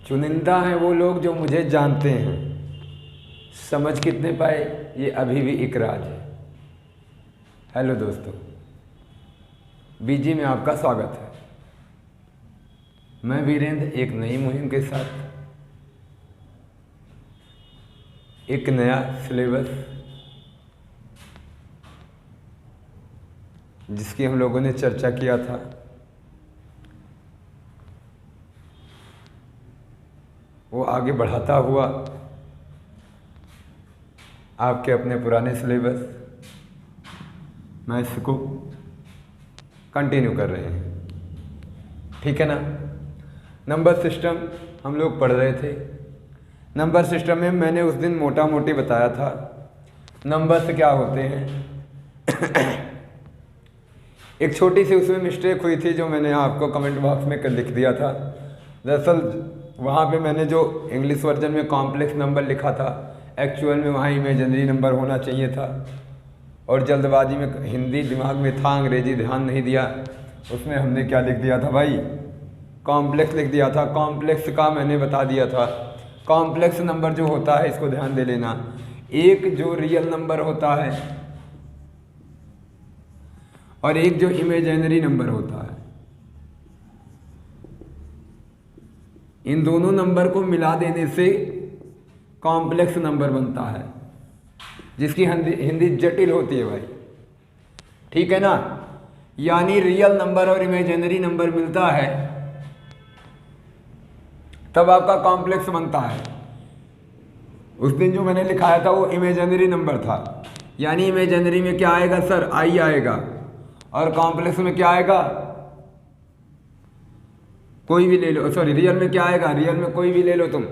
चुनिंदा हैं वो लोग जो मुझे जानते हैं, समझ कितने पाए ये अभी भी एक राज है। हेलो दोस्तों, बीजी में आपका स्वागत है। मैं वीरेंद्र एक नई मुहिम के साथ एक नया सिलेबस जिसकी हम लोगों ने चर्चा किया था, वो आगे बढ़ाता हुआ आपके अपने पुराने सिलेबस मैं इसको कंटिन्यू कर रहे हैं। ठीक है ना। नंबर सिस्टम हम लोग पढ़ रहे थे। नंबर सिस्टम में मैंने उस दिन मोटा मोटी बताया था नंबर्स क्या होते हैं। एक छोटी सी उसमें मिस्टेक हुई थी जो मैंने आपको कमेंट बॉक्स में लिख दिया था। दरअसल वहाँ पे मैंने जो इंग्लिश वर्जन में कॉम्प्लेक्स नंबर लिखा था, एक्चुअल में वहाँ इमेजिनरी नंबर होना चाहिए था, और जल्दबाजी में हिंदी दिमाग में था, अंग्रेजी ध्यान नहीं दिया। उसमें हमने क्या लिख दिया था भाई, कॉम्प्लेक्स लिख दिया था। कॉम्प्लेक्स का मैंने बता दिया था, कॉम्प्लेक्स नंबर जो होता है, इसको ध्यान दे लेना, एक जो रियल नंबर होता है और एक जो इमेजिनरी नंबर होता है, इन दोनों नंबर को मिला देने से कॉम्प्लेक्स नंबर बनता है, जिसकी हिंदी जटिल होती है भाई। ठीक है ना। यानी रियल नंबर और इमेजिनरी नंबर मिलता है तब आपका कॉम्प्लेक्स बनता है। उस दिन जो मैंने लिखाया था वो इमेजिनरी नंबर था, यानी इमेजिनरी में क्या आएगा सर, आई आएगा, और कॉम्प्लेक्स में क्या आएगा, कोई भी ले लो। सॉरी, रियल में क्या आएगा, रियल में कोई भी ले लो, तुम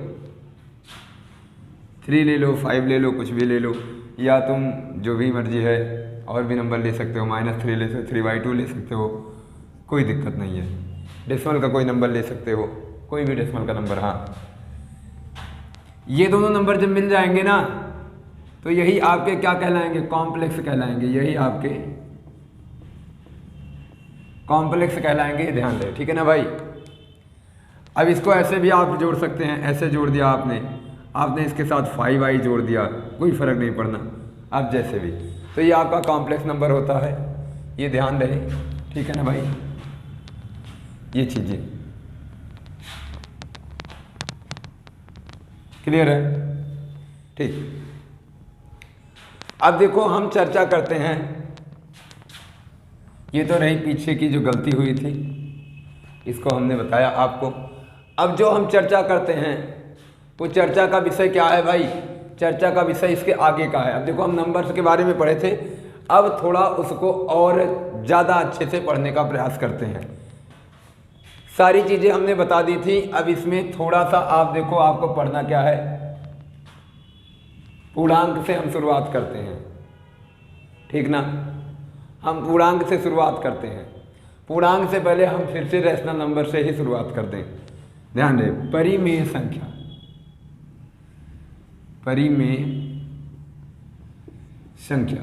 3 ले लो, 5 ले लो, कुछ भी ले लो, या तुम जो भी मर्जी है और भी नंबर ले सकते हो, -3 ले सकते हो, 3/2 ले सकते हो, कोई दिक्कत नहीं है। डेसिमल का कोई नंबर ले सकते हो, कोई भी डेसिमल का नंबर। हाँ, ये दोनों नंबर जब मिल जाएंगे ना तो यही आपके क्या कहलाएंगे, कॉम्प्लेक्स कहलाएंगे। यही आपके कॉम्प्लेक्स कहलाएंगे, ध्यान रहे। ठीक है ना भाई। अब इसको ऐसे भी आप जोड़ सकते हैं, ऐसे जोड़ दिया आपने इसके साथ 5i जोड़ दिया, कोई फ़र्क नहीं पड़ना, आप जैसे भी। तो ये आपका कॉम्प्लेक्स नंबर होता है, ये ध्यान रहे। ठीक है ना भाई, ये चीज़ें क्लियर है। ठीक, अब देखो हम चर्चा करते हैं, ये तो रही पीछे की जो गलती हुई थी, इसको हमने बताया आपको। अब जो हम चर्चा करते हैं वो चर्चा का विषय क्या है भाई, चर्चा का विषय इसके आगे का है। अब देखो हम नंबर्स के बारे में पढ़े थे, अब थोड़ा उसको और ज़्यादा अच्छे से पढ़ने का प्रयास करते हैं। सारी चीज़ें हमने बता दी थी, अब इसमें थोड़ा सा आप देखो, आपको पढ़ना क्या है, पूर्णांक से हम शुरुआत करते हैं। ठीक ना, हम पूर्णांक से शुरुआत करते हैं। पूर्णांक से पहले हम फिर से रैशनल नंबर से ही शुरुआत करते हैं। ध्यान दें, परिमेय संख्या, परिमेय संख्या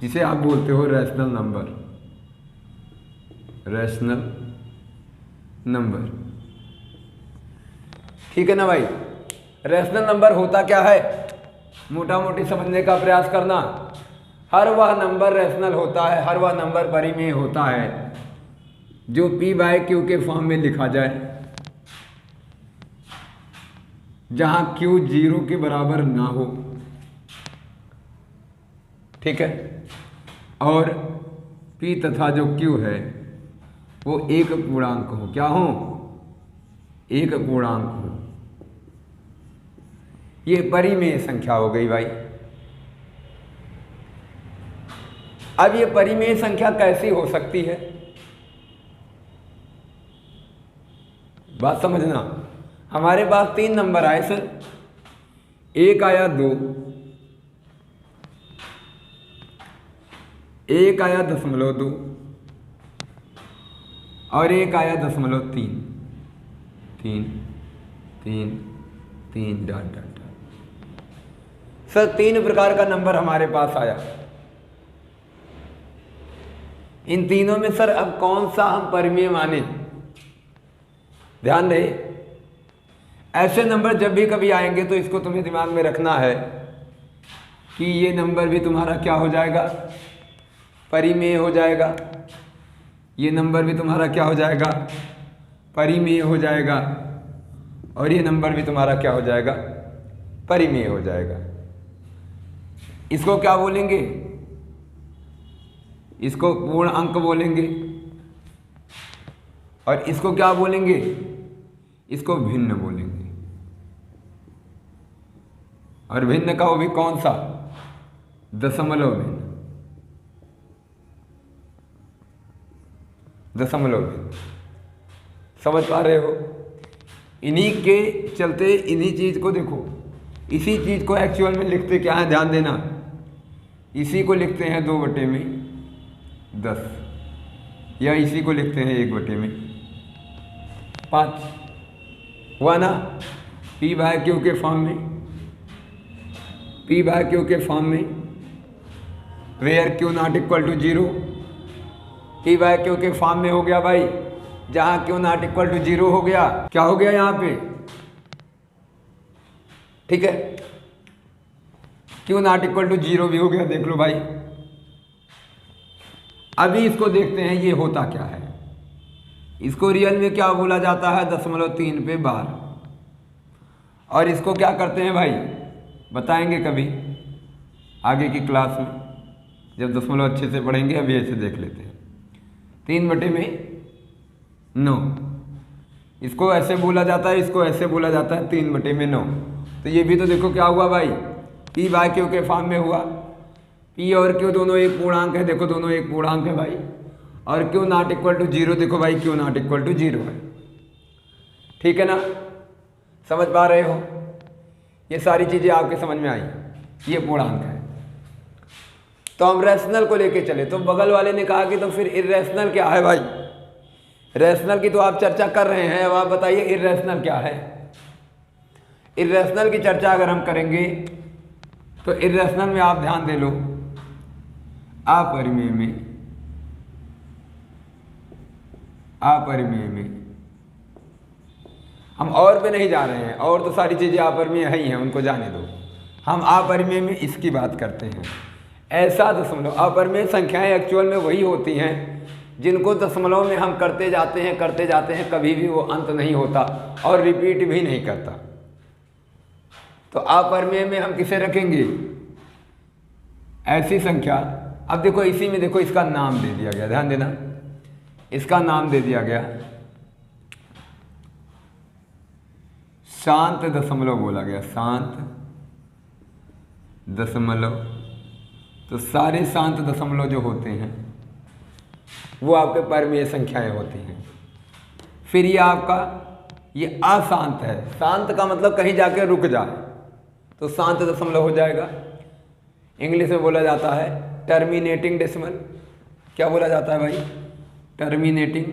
जिसे आप बोलते हो रैशनल नंबर, रैशनल नंबर। ठीक है ना भाई। रैशनल नंबर होता क्या है, मोटा मोटी समझने का प्रयास करना। हर वह नंबर रैशनल होता है, हर वह नंबर परिमेय होता है जो p/q के फॉर्म में लिखा जाए, जहां q 0 के बराबर ना हो। ठीक है, और p तथा जो q है वो एक पूर्णांक हो। क्या हो, एक पूर्णांक हो। ये परिमेय संख्या हो गई भाई। अब ये परिमेय संख्या कैसी हो सकती है, बात समझना। हमारे पास 3 नंबर आए सर, एक आया 2, एक आया 0.2 और एक आया 0.3, 3 3 3 डॉट डॉट। सर 3 प्रकार का नंबर हमारे पास आया। इन तीनों में सर अब कौन सा हम परिमेय माने, ध्यान रहे, ऐसे नंबर जब भी कभी आएंगे तो इसको तुम्हें दिमाग में रखना है कि ये नंबर भी तुम्हारा क्या हो जाएगा, परिमेय हो जाएगा। ये नंबर भी तुम्हारा क्या हो जाएगा, परिमेय हो जाएगा। और ये नंबर भी तुम्हारा क्या हो जाएगा, परिमेय हो जाएगा। इसको क्या बोलेंगे, इसको पूर्ण अंक बोलेंगे। और इसको क्या बोलेंगे, इसको भिन्न बोलेंगे। और भिन्न का वो भी कौन सा, दशमलव भिन्न, दशमलव भिन्न। समझ पा रहे हो? इन्हीं के चलते इन्हीं चीज को देखो, इसी चीज को एक्चुअल में लिखते क्या है, ध्यान देना, इसी को लिखते हैं 2/10 या इसी को लिखते हैं 1/5 हुआ ना। P/Q के फॉर्म में, P/Q के फॉर्म में, where Q not equal to 0, P/Q के फॉर्म में हो गया भाई, जहां Q नॉट इक्वल टू 0 हो गया, क्या हो गया यहां पे, ठीक है, Q नॉट इक्वल टू 0 भी हो गया, देख लो भाई। अभी इसको देखते हैं ये होता क्या है। इसको रियल में क्या बोला जाता है, 0.3 पे बार। और इसको क्या करते हैं भाई, बताएंगे कभी आगे की क्लास में, जब दशमलव अच्छे से पढ़ेंगे। अभी ऐसे देख लेते हैं, 3/9, इसको ऐसे बोला जाता है, इसको ऐसे बोला जाता है, 3/9। तो ये भी तो देखो क्या हुआ भाई, P/Q के फॉर्म में हुआ। P और Q दोनों एक पूर्णांक है, देखो दोनों एक पूर्णांक है भाई। और Q नॉट इक्वल टू 0, देखो भाई Q नॉट इक्वल टू 0 है, ठीक है ना। समझ पा रहे हो? ये सारी चीजें आपके समझ में आई, ये पूर्णांक है। तो हम रैशनल को लेके चले, तो बगल वाले ने कहा कि तो फिर इर्रेशनल क्या है भाई। रैशनल की तो आप चर्चा कर रहे हैं, अब आप बताइए इर्रेशनल क्या है। इर्रेशनल की चर्चा अगर हम करेंगे तो इर्रेशनल में आप ध्यान दे लो, अपरिमेय में, अपरिमेय में हम और पे नहीं जा रहे हैं, और तो सारी चीजें अपरिमेय ही हैं, उनको जाने दो। हम अपरिमेय में इसकी बात करते हैं। ऐसा दशमलव, अपरिमेय संख्याएं एक्चुअल में वही होती हैं जिनको दशमलव में हम करते जाते हैं, कभी भी वो अंत नहीं होता और रिपीट भी नहीं करता। तो अपरिमेय में हम किसे रखेंगे, ऐसी संख्या। अब देखो इसी में देखो इसका नाम दे दिया गया, ध्यान देना, इसका नाम दे दिया गया शांत दशमलव बोला गया, शांत दशमलव। तो सारे शांत दशमलव जो होते हैं वो आपके परिमेय संख्याएं होती हैं। फिर ये आपका ये अशांत है, शांत का मतलब कहीं जाके रुक जाए, तो शांत दशमलव हो जाएगा। इंग्लिश में बोला जाता है टर्मिनेटिंग डेसिमल। क्या बोला जाता है भाई, टर्मिनेटिंग,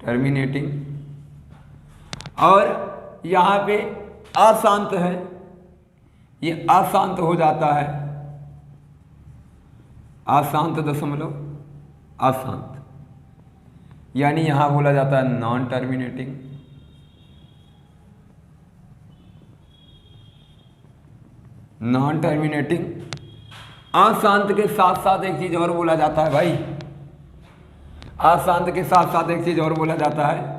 टर्मिनेटिंग। और यहाँ पे अशांत है, ये अशांत हो जाता है, अशांत दशमलव, अशांत, यानी यहां बोला जाता है नॉन टर्मिनेटिंग। Non terminating. अशांत के साथ साथ एक चीज और बोला जाता है भाई, अशांत के साथ साथ एक चीज और बोला जाता है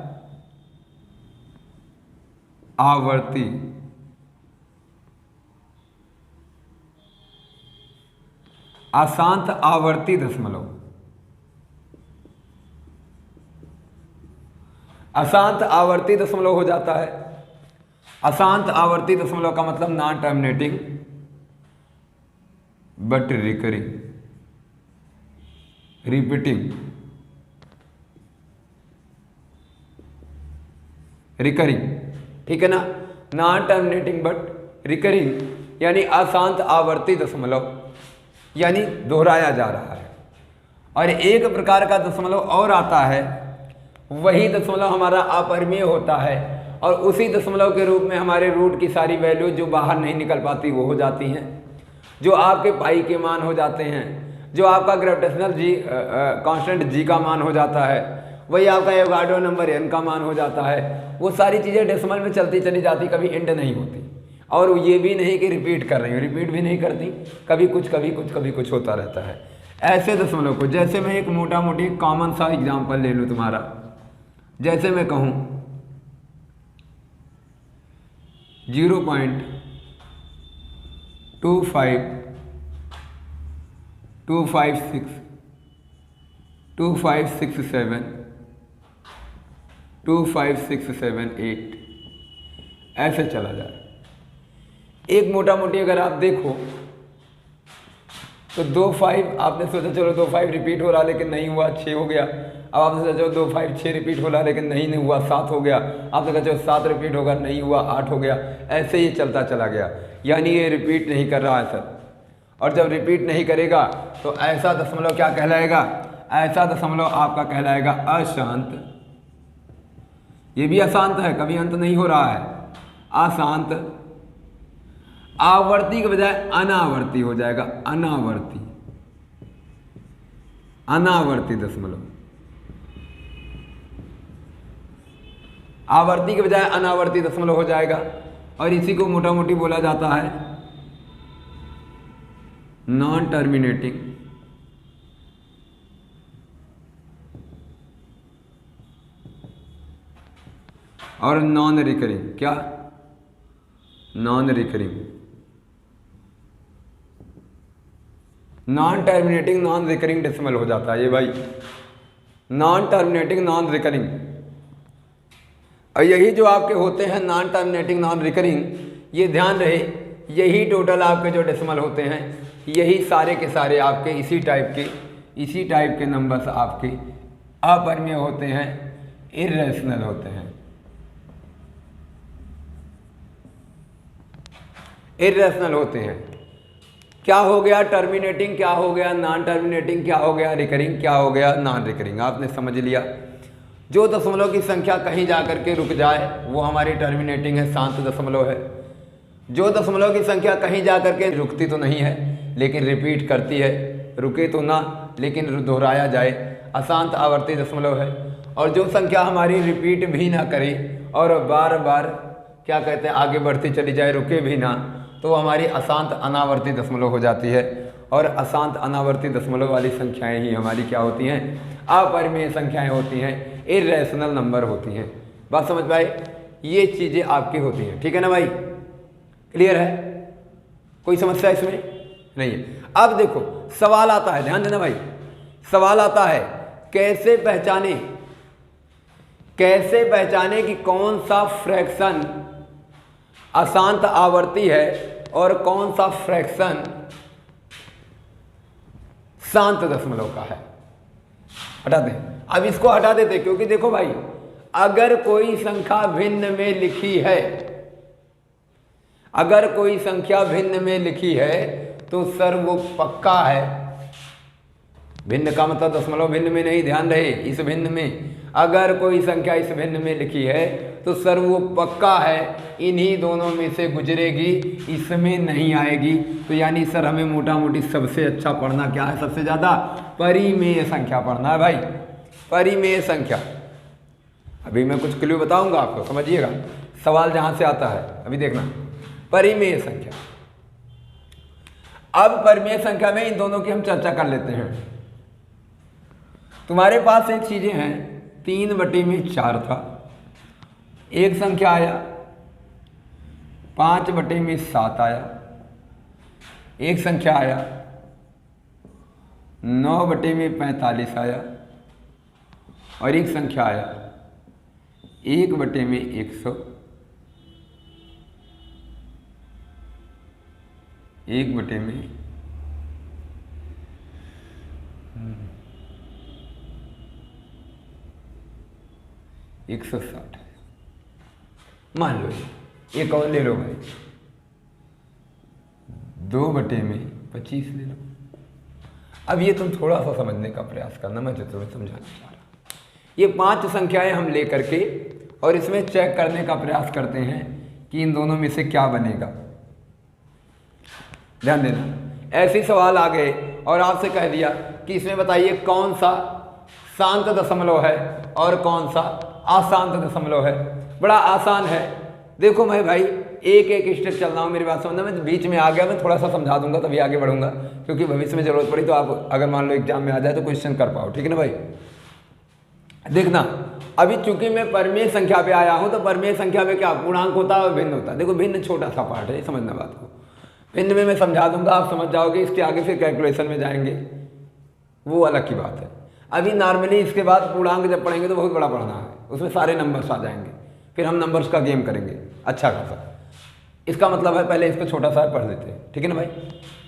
आवर्ती। अशांत आवर्ती दशमलव। अशांत आवर्ती दशमलव हो जाता है। अशांत आवर्ती दशमलव का मतलब non terminating but recurring, repeating, recurring, ठीक है ना। नॉन टर्मिनेटिंग बट रिकरिंग यानी अशांत आवर्ती दशमलव, यानी दोहराया जा रहा है। और एक प्रकार का दशमलव और आता है, वही दशमलव हमारा अपरिमेय होता है और उसी दशमलव के रूप में हमारे रूट की सारी वैल्यू जो बाहर नहीं निकल पाती वो हो जाती हैं, जो आपके पाई के मान हो जाते हैं, जो आपका ग्रेविटेशनल जी कांस्टेंट जी का मान हो जाता है, वही आपका एवोगाड्रो नंबर n का मान हो जाता है। वो सारी चीज़ें डेसिमल में चलती चली जाती, कभी एंड नहीं होती। और ये भी नहीं कि रिपीट कर रही हूँ, रिपीट भी नहीं करती, कभी कुछ कभी कुछ कभी कुछ होता रहता है। ऐसे दशमलव को, जैसे मैं एक मोटा मोटी कॉमन सा एग्जाम्पल ले लूँ तुम्हारा, जैसे मैं कहूँ 0.2567 ऐसे चला जाए। एक मोटा मोटी अगर आप देखो तो 2-5 आपने सोचा चलो 2-5 रिपीट हो रहा लेकिन नहीं हुआ, 6 हो गया। अब आपने सोचा चलो 2-5 6 रिपीट हो रहा लेकिन नहीं हुआ, 7 हो गया। आपने कहा चलो 7 रिपीट होगा, नहीं हुआ, 8 हो गया। ऐसे ही चलता चला गया, यानी ये रिपीट नहीं कर रहा है सर। और जब रिपीट नहीं करेगा तो ऐसा दशमलव क्या कहलाएगा? ऐसा दशमलव आपका कहलाएगा अशांत। ये भी अशांत है, कभी अंत नहीं हो रहा है, अशांत। आवर्ती के बजाय अनावर्ती हो जाएगा, अनावर्ती, अनावर्ती दशमलव। आवर्ती के बजाय अनावर्ती दशमलव हो जाएगा। और इसी को मोटा मोटी बोला जाता है नॉन टर्मिनेटिंग और नॉन रिकरिंग। क्या? Non recurring, non terminating non recurring decimal हो जाता है ये भाई, नॉन टर्मिनेटिंग नॉन रिकरिंग। और यही जो आपके होते हैं नॉन टर्मिनेटिंग नॉन रिकरिंग, ये ध्यान रहे, यही टोटल आपके जो डेसिमल होते हैं, यही सारे के सारे आपके इसी टाइप के नंबर्स आपके अपरिमेय होते हैं, इर्रेशनल होते हैं, इर्रेशनल होते हैं। क्या हो गया? टर्मिनेटिंग, क्या हो गया नॉन टर्मिनेटिंग, क्या हो गया रिकरिंग, क्या हो गया नॉन रिकरिंग। आपने समझ लिया। जो दशमलव की संख्या कहीं जा करके रुक जाए वो हमारी टर्मिनेटिंग है, शांत दशमलव है। जो दशमलव की संख्या कहीं जा करके रुकती तो नहीं है लेकिन रिपीट करती है, रुके तो ना लेकिन दोहराया जाए, अशांत आवर्ती दशमलव है। और जो संख्या हमारी रिपीट भी ना करे और बार बार क्या कहते हैं आगे बढ़ती चली जाए, रुके भी ना, तो हमारी अशांत अनावर्ती दशमलव हो जाती है। और अशांत अनावर्ती दशमलव वाली संख्याएं ही हमारी क्या होती हैं? अपरिमेय संख्याएं होती हैं, इर्रेशनल नंबर होती हैं। बात समझ पाए? ये चीज़ें आपकी होती हैं, ठीक है ना भाई? क्लियर है? कोई समस्या इसमें नहीं है। अब देखो सवाल आता है, ध्यान देना भाई, सवाल आता है कैसे पहचाने कि कौन सा फ्रैक्शन अशांत आवर्ती है और कौन सा फ्रैक्शन शांत दशमलव का है। हटा दें, अब इसको हटा देते, क्योंकि देखो भाई अगर कोई संख्या भिन्न में लिखी है, अगर कोई संख्या भिन्न में लिखी है तो सर वो पक्का है। भिन्न का मतलब दशमलव भिन्न में नहीं, ध्यान रहे, इस भिन्न में। अगर कोई संख्या इस भिन्न में लिखी है तो सर वो पक्का है इन्हीं दोनों में से गुजरेगी, इसमें नहीं आएगी। तो यानी सर हमें मोटा मोटी सबसे अच्छा पढ़ना क्या है? सबसे ज़्यादा परिमेय संख्या पढ़ना है भाई, परिमेय संख्या। अभी मैं कुछ क्लू बताऊंगा आपको, समझिएगा सवाल जहाँ से आता है। अभी देखना परिमेय संख्या। अब परिमेय संख्या में इन दोनों की हम चर्चा कर लेते हैं। तुम्हारे पास एक चीज़ें हैं, 3/4 था, एक संख्या आया 5/7 आया, एक संख्या आया 9/45 आया और एक संख्या आया 1/100, 1/160। मान लो एक और ले लो भाई, 2/25 ले लो। अब ये तुम थोड़ा सा समझने का प्रयास करना, मैं जो तुम्हें समझाना चाह रहा हूँ। ये 5 संख्याएं हम ले करके और इसमें चेक करने का प्रयास करते हैं कि इन दोनों में से क्या बनेगा। ध्यान देना, ऐसे सवाल आ गए और आपसे कह दिया कि इसमें बताइए कौन सा शांत दशमलव है और कौन सा अशांत दशमलव है। बड़ा आसान है। देखो मैं भाई एक एक स्टेप चल रहा हूँ, मेरी बात समझना। मैं बीच में आ गया, मैं थोड़ा सा समझा दूंगा तभी आगे बढ़ूंगा, क्योंकि भविष्य में जरूरत पड़ी तो आप अगर मान लो एग्जाम में आ जाए तो क्वेश्चन कर पाओ। ठीक है ना भाई। देखना, अभी चूंकि मैं परमेय संख्या पे आया हूँ तो परमेय संख्या पे क्या पूर्णांक होता है और भिन्न होता है। देखो भिन्न छोटा सा पार्ट है, समझना बात को। भिन्न में मैं समझा दूंगा, आप समझ जाओगे। इसके आगे फिर कैलकुलेशन में जाएंगे, वो अलग की बात है। अभी नॉर्मली इसके बाद पूर्णांक जब पढ़ेंगे तो बहुत बड़ा पढ़ना है, उसमें सारे नंबर्स आ जाएंगे, फिर हम नंबर्स का गेम करेंगे अच्छा खासा। इसका मतलब है पहले इसको छोटा सा पढ़ लेते हैं। ठीक है ना भाई।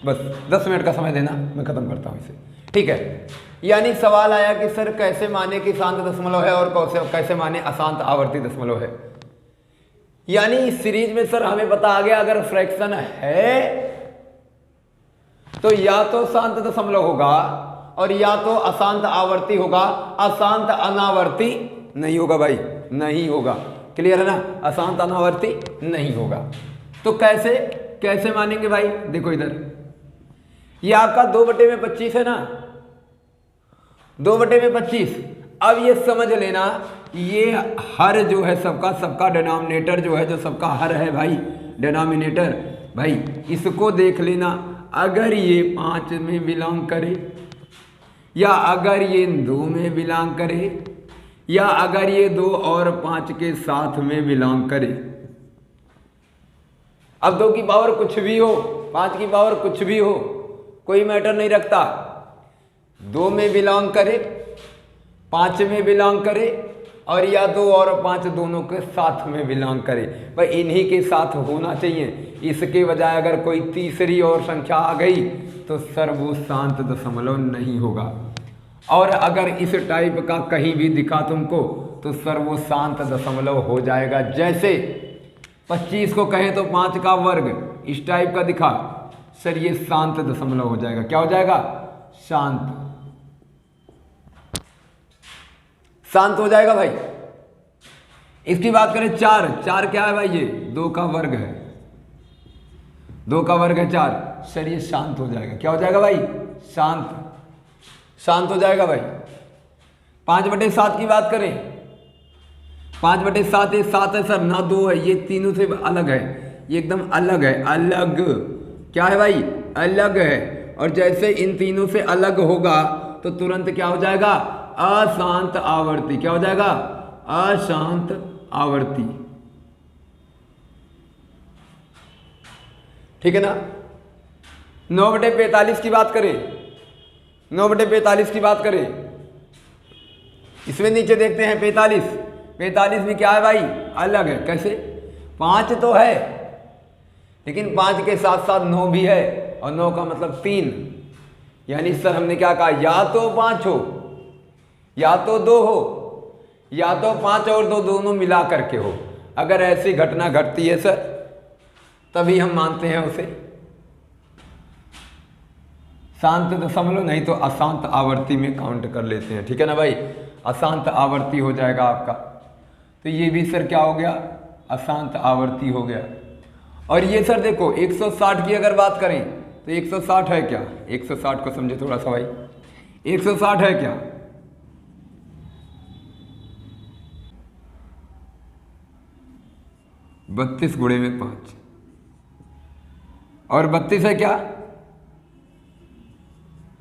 बस 10 मिनट का समय देना, मैं खत्म करता हूँ इसे। ठीक है। यानी सवाल आया कि सर कैसे माने कि शांत दशमलव है और कैसे माने अशांत आवर्ती दशमलव है। यानी इस सीरीज में सर हमें पता आ गया अगर फ्रैक्शन है तो या तो शांत दशमलव होगा और या तो अशांत आवर्ती होगा, अशांत अनावर्ती नहीं होगा भाई, नहीं होगा। क्लियर है ना। अशांत अनावर्ती नहीं होगा। तो कैसे मानेंगे भाई। देखो इधर ये आपका 2/25 है ना, 2/25। अब ये समझ लेना, ये हर जो है सबका डिनोमिनेटर जो है, जो सबका हर है भाई, डिनोमिनेटर भाई, इसको देख लेना। अगर ये 5 में बिलोंग करे या अगर ये 2 में बिलोंग करे या अगर ये 2 और 5 के साथ में बिलोंग करे। अब 2 की पावर कुछ भी हो, 5 की पावर कुछ भी हो, कोई मैटर नहीं रखता। 2 में बिलोंग करे, 5 में बिलोंग करे और या 2 और 5 दोनों के साथ में बिलोंग करे। भाई इन्हीं के साथ होना चाहिए। इसके बजाय अगर कोई तीसरी और संख्या आ गई तो सर वो शांत दशमलव नहीं होगा। और अगर इस टाइप का कहीं भी दिखा तुमको तो सर वो शांत दशमलव हो जाएगा। जैसे 25 को कहें तो 5 का वर्ग, इस टाइप का दिखा, सर ये शांत दशमलव हो जाएगा। क्या हो जाएगा। शांत हो जाएगा भाई। इसकी बात करें 4 क्या है भाई, ये 2 का वर्ग है, 2 का वर्ग है 4, सर ये शांत हो जाएगा। क्या हो जाएगा भाई। शांत हो जाएगा भाई। 5/7 की बात करें, 5/7 ये 7 है सर ना 2 है, ये तीनों से अलग है, ये एकदम अलग है। अलग क्या है भाई, अलग है। और जैसे इन तीनों से अलग होगा तो तुरंत क्या हो जाएगा, अशांत आवर्ती। क्या हो जाएगा, अशांत आवर्ती। ठीक है ना। 9/45 की बात करें, 9/45 की बात करें, इसमें नीचे देखते हैं 45 भी क्या है भाई, अलग है। कैसे, 5 तो है लेकिन 5 के साथ साथ 9 भी है और 9 का मतलब 3। यानी सर हमने क्या कहा, या तो 5 हो या तो 2 हो या तो 5 और 2 दोनों मिला करके हो। अगर ऐसी घटना घटती है सर तभी हम मानते हैं उसे शांत दशमलव, नहीं तो अशांत आवर्ती में काउंट कर लेते हैं। ठीक है ना भाई। अशांत आवर्ती हो जाएगा आपका। तो ये भी सर क्या हो गया, अशांत आवर्ती हो गया। और ये सर देखो 160 की अगर बात करें तो 160 है क्या, 160 को समझे थोड़ा सा भाई। 160 है क्या, बत्तीस गुणे में 5 और 32 है क्या,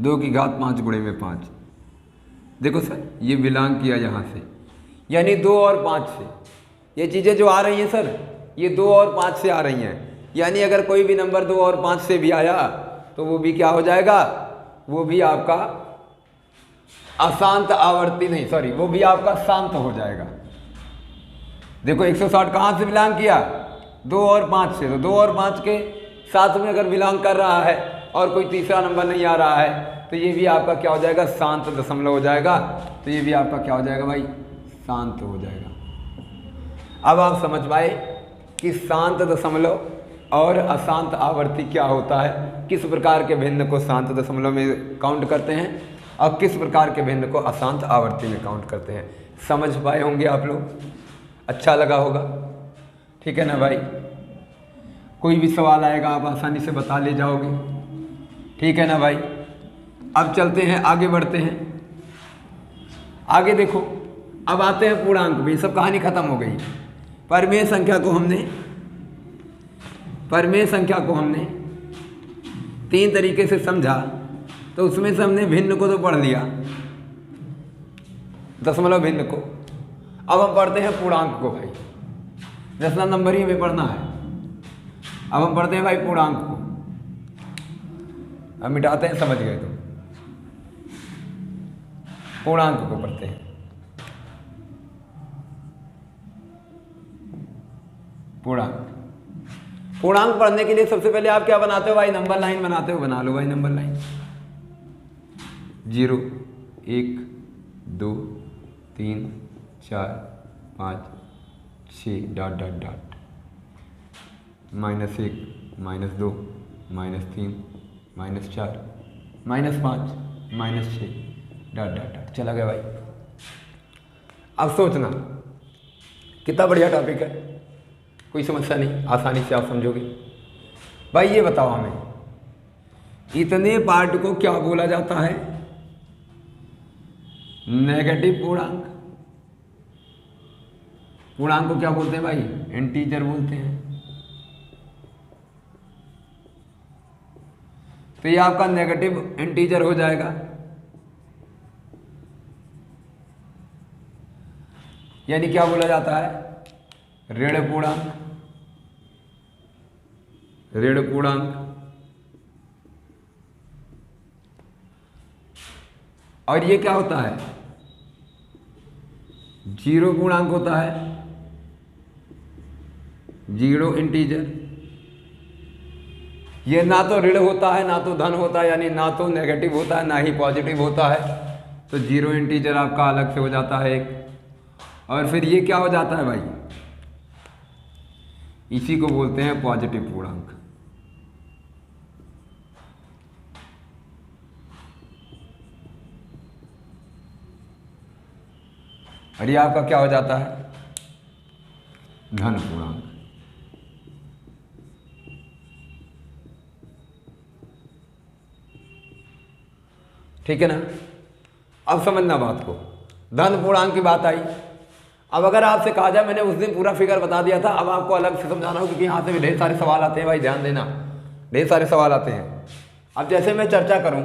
2 की घात 5 गुणे में 5। देखो सर ये बिलोंग किया यहाँ से, यानी 2 और 5 से ये चीज़ें जो आ रही हैं सर ये 2 और 5 से आ रही हैं। यानी अगर कोई भी नंबर 2 और 5 से भी आया तो वो भी क्या हो जाएगा, वो भी आपका अशांत आवर्ती नहीं, सॉरी, वो भी आपका शांत हो जाएगा। देखो 160 कहाँ से बिलोंग किया, 2 और 5 से। तो 2 और 5 के साथ में अगर बिलोंग कर रहा है और कोई तीसरा नंबर नहीं आ रहा है तो ये भी आपका क्या हो जाएगा, शांत दशमलव हो जाएगा। तो ये भी आपका क्या हो जाएगा भाई, शांत हो जाएगा। अब आप समझ पाए कि शांत दशमलव और अशांत आवर्ती क्या होता है, किस प्रकार के भिन्न को शांत दशमलव में काउंट करते हैं और किस प्रकार के भिन्न को अशांत आवर्ती में काउंट करते हैं। समझ पाए होंगे आप लोग, अच्छा लगा होगा। ठीक है ना भाई। कोई भी सवाल आएगा आप आसानी से बता ले जाओगे। ठीक है ना भाई। अब चलते हैं, आगे बढ़ते हैं। आगे देखो, अब आते हैं पूर्णांक भी, सब कहानी खत्म हो गई। परिमेय संख्या को हमने तीन तरीके से समझा, तो उसमें से हमने भिन्न को तो पढ़ लिया, दशमलव भिन्न को। अब हम पढ़ते हैं पूर्णांक को भाई, 10 नंबर ही हमें पढ़ना है। अब हम पढ़ते हैं भाई पूर्णांक को। अब मिटाते हैं, समझ गए तो। पूर्णांक को पढ़ते हैं। पूर्णांक पढ़ने के लिए सबसे पहले आप क्या बनाते हो भाई? नंबर लाइन बनाते हो, बना लो भाई number line. 0 1 2 3 4 5 6 dot dot dot, -1 -2 -3 -4 -5 -6 dot dot dot. चला गया भाई। अब सोचना कितना बढ़िया टॉपिक है, कोई समस्या नहीं, आसानी से आप समझोगे। भाई ये बताओ हमें, इतने पार्ट को क्या बोला जाता है? नेगेटिव पूर्णांक। पूर्णांक को क्या बोलते हैं भाई? इंटीजर बोलते हैं। तो ये आपका नेगेटिव इंटीजर हो जाएगा, यानी क्या बोला जाता है? ऋण पूर्णांक। ऋण पूर्णांक। और ये क्या होता है? 0 पूर्णांक होता है, 0 इंटीजर। ये ना तो ऋण होता है ना तो धन होता है, यानी ना तो नेगेटिव होता है ना ही पॉजिटिव होता है। तो 0 इंटीजर आपका अलग से हो जाता है एक। और फिर ये क्या हो जाता है भाई? इसी को बोलते हैं पॉजिटिव पूर्णांक। और ये आपका क्या हो जाता है? धन पूर्णांक। ठीक है ना? अब समझना बात को। धन पूर्णांक की बात आई। अब अगर आपसे कहा जाए, मैंने उस दिन पूरा फिगर बता दिया था, अब आपको अलग से समझाना हो, क्योंकि यहाँ से भी ढेर सारे सवाल आते हैं भाई, ध्यान देना, ढेर सारे सवाल आते हैं। अब जैसे मैं चर्चा करूं,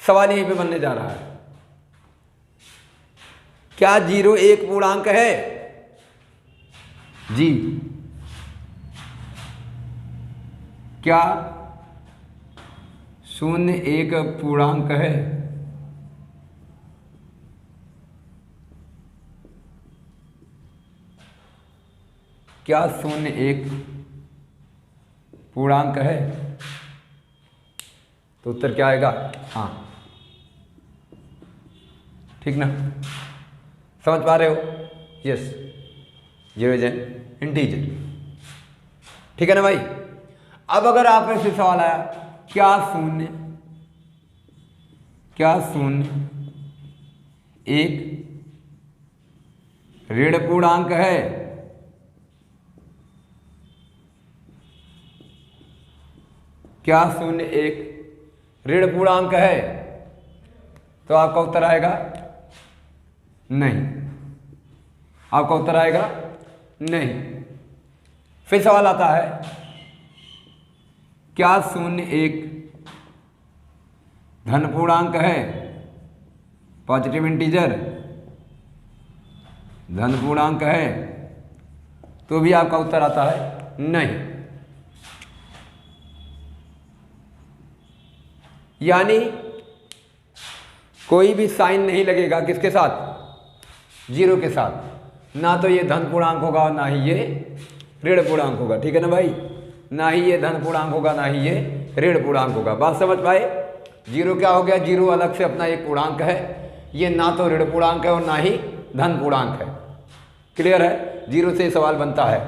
सवाल यहीं पे बनने जा रहा है, क्या 0 एक पूर्णांक है? जी। क्या 0 एक पूर्णांक है? क्या 0 एक पूर्णांक है? तो उत्तर क्या आएगा? हाँ। ठीक ना? समझ पा रहे हो? Yes, 0 is an integer. ठीक है ना भाई? अब अगर आप में से सवाल आया, क्या 0 एक ऋण पूर्णांक है? क्या 0 एक ऋण पूर्णांक है? तो आपका उत्तर आएगा नहीं। आपका उत्तर आएगा नहीं। फिर सवाल आता है, क्या 0 एक धन पूर्णांक है? पॉजिटिव इंटीजर धन पूर्णांक है? तो भी आपका उत्तर आता है नहीं। यानी कोई भी साइन नहीं लगेगा किसके साथ? 0 के साथ। ना तो ये धन पूर्णांक होगा और ना ही ये ऋण पूर्णांक होगा। ठीक है ना भाई? ना ही ये धन पूर्णांक होगा ना ही ये ऋण पूर्णांक होगा। बात समझ पाए? 0 क्या हो गया? 0 अलग से अपना एक पूर्णांक है, ये ना तो ऋण पूर्णांक है और ना ही धन पूर्णांक है। क्लियर है? 0 से सवाल बनता है,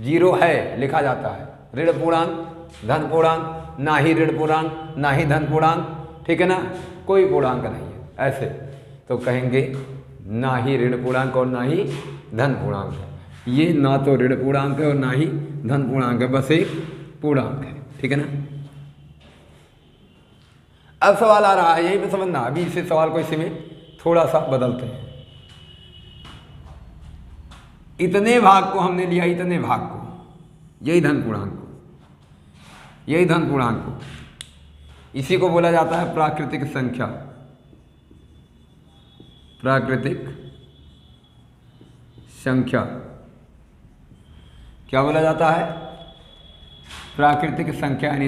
0 है लिखा जाता है, ऋण पूर्णांक धन पूर्णांक, ना ही ऋण पूर्णांक ना ही धन पूर्णांक। ठीक है ना? कोई पूर्णांक नहीं है। ऐसे तो कहेंगे ना ही ऋण पूर्णांक और ना ही धन पूर्णांक है। ये ना तो ऋण पूर्णांक है और ना ही धन पूर्णांक है, बस एक पूर्णांक है। ठीक है ना? अब सवाल आ रहा है, यहीं पे समझना, अभी इसे सवाल को इसी में थोड़ा सा बदलते हैं। इतने भाग को हमने लिया, इतने भाग को, यही धन पूर्णांक को, यही धन पूर्णांक को, इसी को बोला जाता है प्राकृतिक संख्या। प्राकृतिक संख्या क्या बोला जाता है? प्राकृतिक संख्या यानी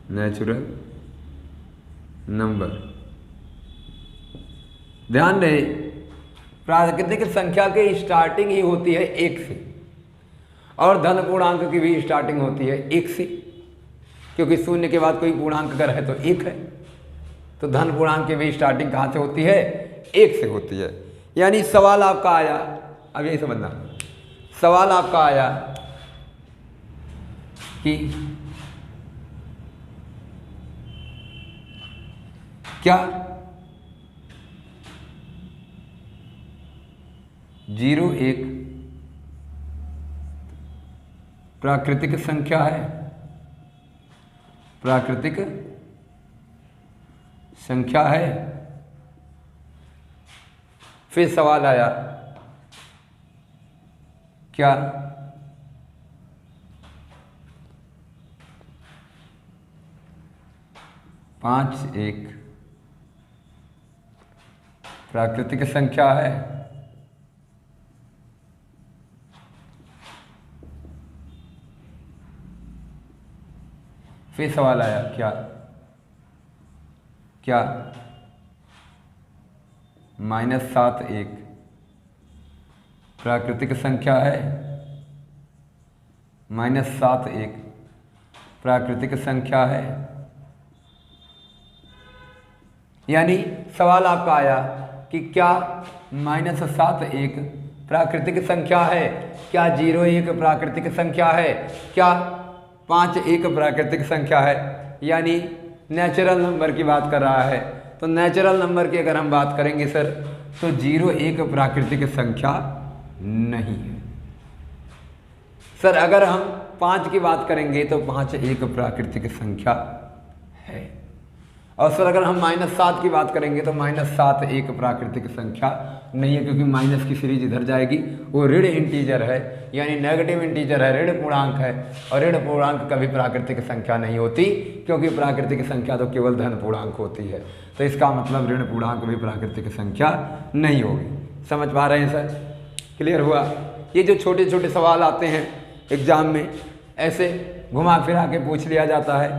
नेचुरल नंबर। ध्यान रहे, प्राकृतिक संख्या की स्टार्टिंग ही होती है 1 से, और धन पूर्णांक की भी स्टार्टिंग होती है 1 से, क्योंकि शून्य के बाद कोई पूर्णांक अगर है तो 1 है। तो धन पूर्णांक की भी स्टार्टिंग कहाँ से होती है? 1 से होती है। यानी सवाल आपका आया, अब यही समझना, सवाल आपका आया कि क्या 0 एक प्राकृतिक संख्या है? प्राकृतिक संख्या है। फिर सवाल आया, क्या 5 एक प्राकृतिक संख्या है? फिर सवाल आया, क्या -7 एक प्राकृतिक संख्या है? -7 एक प्राकृतिक संख्या है। यानी सवाल आपका आया कि क्या -7 एक प्राकृतिक संख्या है? क्या 0 एक प्राकृतिक संख्या है? क्या 5 एक प्राकृतिक संख्या है? यानी नेचुरल नंबर की बात कर रहा है। तो नेचुरल नंबर की अगर हम बात करेंगे सर, तो 0 एक प्राकृतिक संख्या नहीं है। सर अगर हम 5 की बात करेंगे तो 5 एक प्राकृतिक संख्या है। और सर अगर हम -7 की बात करेंगे तो -7 एक प्राकृतिक संख्या नहीं है, क्योंकि माइनस की सीरीज इधर जाएगी, वो ऋण इंटीजर है, यानी नेगेटिव इंटीजर है, ऋण पूर्णांक है, और ऋण पूर्णांक कभी प्राकृतिक संख्या नहीं होती, क्योंकि प्राकृतिक संख्या तो केवल धन पूर्णांक होती है। तो इसका मतलब ऋण पूर्णांक भी प्राकृतिक संख्या नहीं होगी। समझ पा रहे हैं सर? क्लियर हुआ? ये जो छोटे छोटे सवाल आते हैं एग्जाम में, ऐसे घुमा फिरा के पूछ लिया जाता है,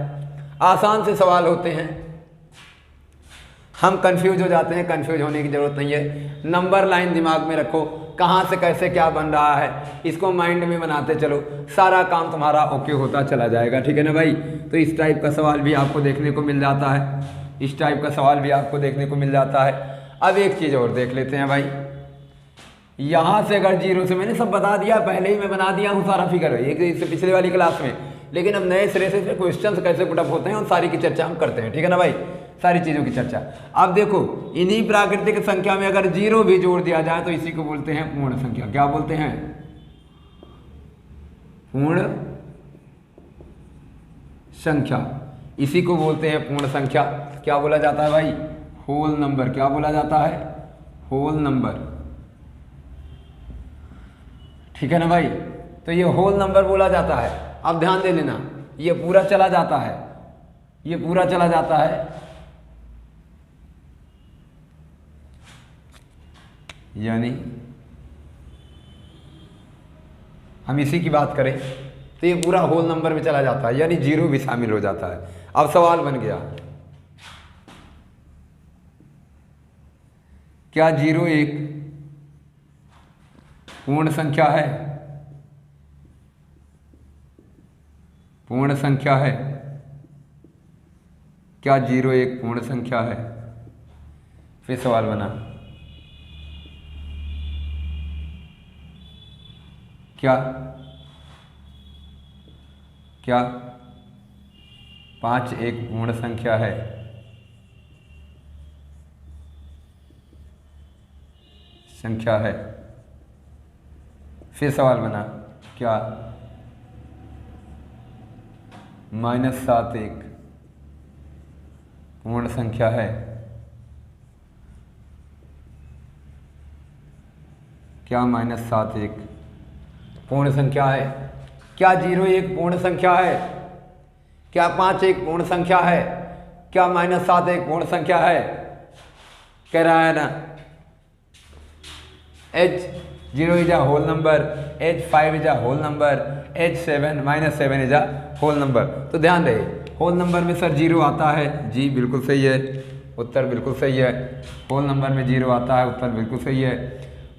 आसान से सवाल होते हैं, हम कंफ्यूज हो जाते हैं। कंफ्यूज होने की ज़रूरत नहीं है। नंबर लाइन दिमाग में रखो, कहाँ से कैसे क्या बन रहा है, इसको माइंड में बनाते चलो, सारा काम तुम्हारा ओके होता चला जाएगा। ठीक है ना भाई? तो इस टाइप का सवाल भी आपको देखने को मिल जाता है, इस टाइप का सवाल भी आपको देखने को मिल जाता है। अब एक चीज़ और देख लेते हैं भाई, यहाँ से अगर 0 से, मैंने सब बता दिया, पहले ही मैं बना दिया हूँ सारा फिगर, एक इससे पिछले वाली क्लास में, लेकिन अब नए सिरे से क्वेश्चन कैसे पुटअप होते हैं उन सारी की चर्चा हम करते हैं। ठीक है ना भाई? सारी चीज़ों की चर्चा। अब देखो, इन्हीं प्राकृतिक संख्या में अगर 0 भी जोड़ दिया जाए तो इसी को बोलते हैं पूर्ण संख्या। क्या बोलते हैं? पूर्ण संख्या। इसी को बोलते हैं पूर्ण संख्या। क्या बोला जाता है भाई? Whole number. क्या बोला जाता है? Whole number. ठीक है ना भाई? तो ये होल नंबर बोला जाता है। अब ध्यान दे लेना, ये पूरा चला जाता है, ये पूरा चला जाता है, यानी हम इसी की बात करें तो ये पूरा होल नंबर में चला जाता है, यानी 0 भी शामिल हो जाता है। अब सवाल बन गया, क्या 0 एक पूर्ण संख्या है? पूर्ण संख्या है। क्या 0 एक पूर्ण संख्या है? फिर सवाल बना, क्या 5 एक पूर्ण संख्या है? संख्या है। फिर सवाल बना, क्या -7 एक पूर्ण संख्या है? क्या -7 एक पूर्ण संख्या है? क्या 0 एक पूर्ण संख्या है? क्या 5 एक पूर्ण संख्या है? क्या -7 एक पूर्ण संख्या है? कह रहा है ना। H0 is a whole number, H5 is a whole number, H7 -7 is a whole number. तो ध्यान रहे, होल नंबर में सर 0 आता है, जी बिल्कुल सही है, उत्तर बिल्कुल सही है। होल नंबर में 0 आता है, उत्तर बिल्कुल सही है।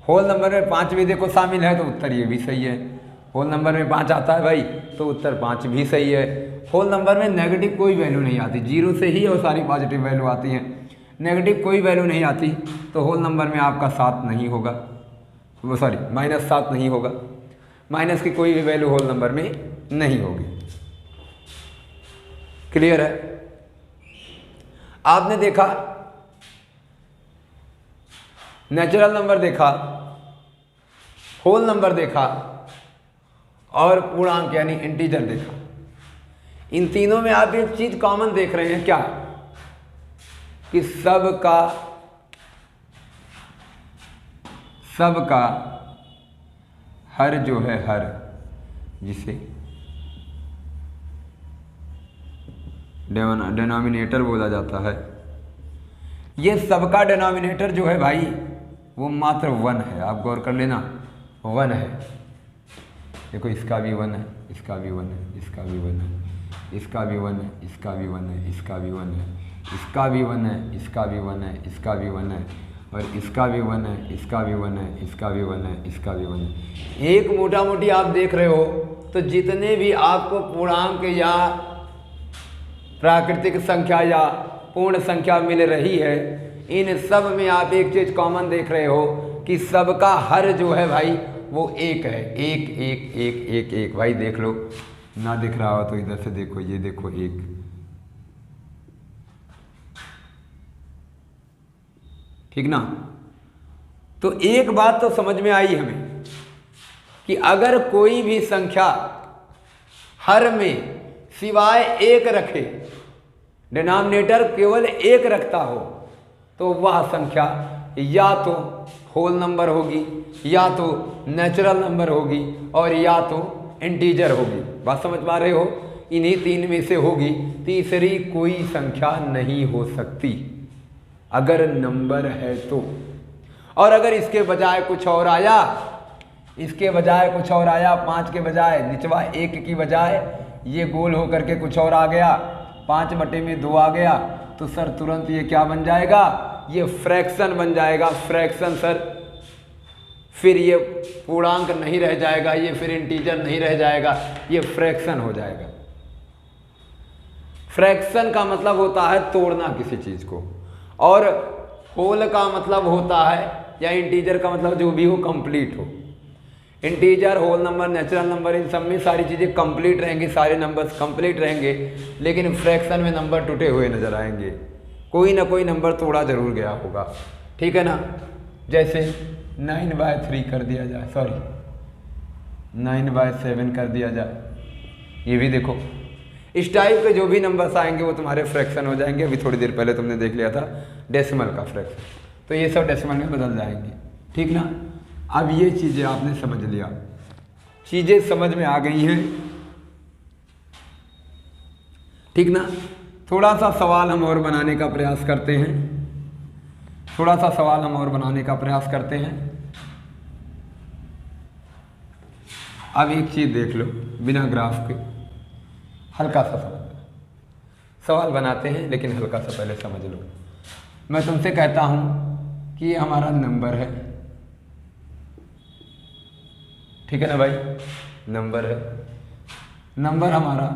होल नंबर में 5 भी देखो शामिल है, तो उत्तर ये भी सही है। होल नंबर में 5 आता है भाई, तो उत्तर 5 भी सही है। होल नंबर में नेगेटिव कोई वैल्यू नहीं आती, 0 से ही और सारी पॉजिटिव वैल्यू आती हैं। नेगेटिव कोई वैल्यू नहीं आती, तो होल नंबर में आपका 7 नहीं होगा, वो सॉरी -7 नहीं होगा। माइनस की कोई भी वैल्यू होल नंबर में नहीं होगी। क्लियर है? आपने देखा नेचुरल नंबर देखा, होल नंबर देखा और पूर्णांक यानी इंटीजर देखा। इन तीनों में आप एक चीज कॉमन देख रहे हैं, क्या? कि सबका हर जो है, हर जिसे डिनोमिनेटर बोला जाता है, ये सबका डिनोमिनेटर जो है भाई वो मात्र 1 है। आप गौर कर लेना, 1 है। देखो इसका भी 1 है, इसका भी 1 है, इसका भी 1 है, इसका भी 1 है, इसका भी 1 है, इसका भी 1 है, इसका भी 1 है, इसका भी 1 है, इसका भी 1 है, और इसका भी 1 है, इसका भी 1 है, इसका भी 1 है, इसका भी 1 है। एक मोटा मोटी आप देख रहे हो तो जितने भी आपको पूर्णांक या प्राकृतिक संख्या या पूर्ण संख्या मिल रही है, इन सब में आप एक चीज कॉमन देख रहे हो कि सबका हर जो है भाई वो 1 है। 1 1 1 1 1 भाई देख लो, ना दिख रहा हो तो इधर से देखो, ये देखो 1। ठीक ना? तो एक बात तो समझ में आई हमें कि अगर कोई भी संख्या हर में सिवाय 1 रखे, डिनोमिनेटर केवल 1 रखता हो, तो वह संख्या या तो होल नंबर होगी, या तो नेचुरल नंबर होगी, और या तो इंटीजर होगी। बात समझ पा रहे हो? इन्हीं 3 में से होगी, तीसरी कोई संख्या नहीं हो सकती अगर नंबर है तो। और अगर इसके बजाय कुछ और आया, इसके बजाय कुछ और आया, 5 के बजाय निचवा 1 की बजाय ये गोल होकर के कुछ और आ गया, 5/2 आ गया, तो सर तुरंत ये क्या बन जाएगा? ये फ्रैक्शन बन जाएगा। फ्रैक्शन सर, फिर ये पूर्णांक नहीं रह जाएगा, ये फिर इंटीजर नहीं रह जाएगा, ये फ्रैक्शन हो जाएगा। फ्रैक्शन का मतलब होता है तोड़ना किसी चीज को, और होल का मतलब होता है, या इंटीजर का मतलब जो भी हो, कंप्लीट हो। Integer, whole number, natural number, इन सब में सारी चीज़ें कंप्लीट रहेंगी, सारे नंबर्स कंप्लीट रहेंगे, लेकिन फ्रैक्शन में नंबर टूटे हुए नजर आएंगे, कोई ना कोई नंबर तोड़ा जरूर गया होगा। ठीक है ना? जैसे 9/3 कर दिया जाए, सॉरी 9/7 कर दिया जाए, ये भी देखो। इस टाइप के जो भी नंबर्स आएंगे वो तुम्हारे फ्रैक्शन हो जाएंगे। अभी थोड़ी देर पहले तुमने देख लिया था डेसिमल का फ्रैक्शन, तो ये सब डेसिमल में बदल जाएंगे। ठीक ना? अब ये चीज़ें आपने समझ लिया, चीज़ें समझ में आ गई हैं। ठीक ना? थोड़ा सा सवाल हम और बनाने का प्रयास करते हैं, थोड़ा सा सवाल हम और बनाने का प्रयास करते हैं। अब एक चीज़ देख लो, बिना ग्राफ के हल्का सा सवाल बनाते हैं, लेकिन हल्का सा पहले समझ लो। मैं तुमसे कहता हूं कि ये हमारा नंबर है, ठीक है ना भाई? नंबर है, नंबर हमारा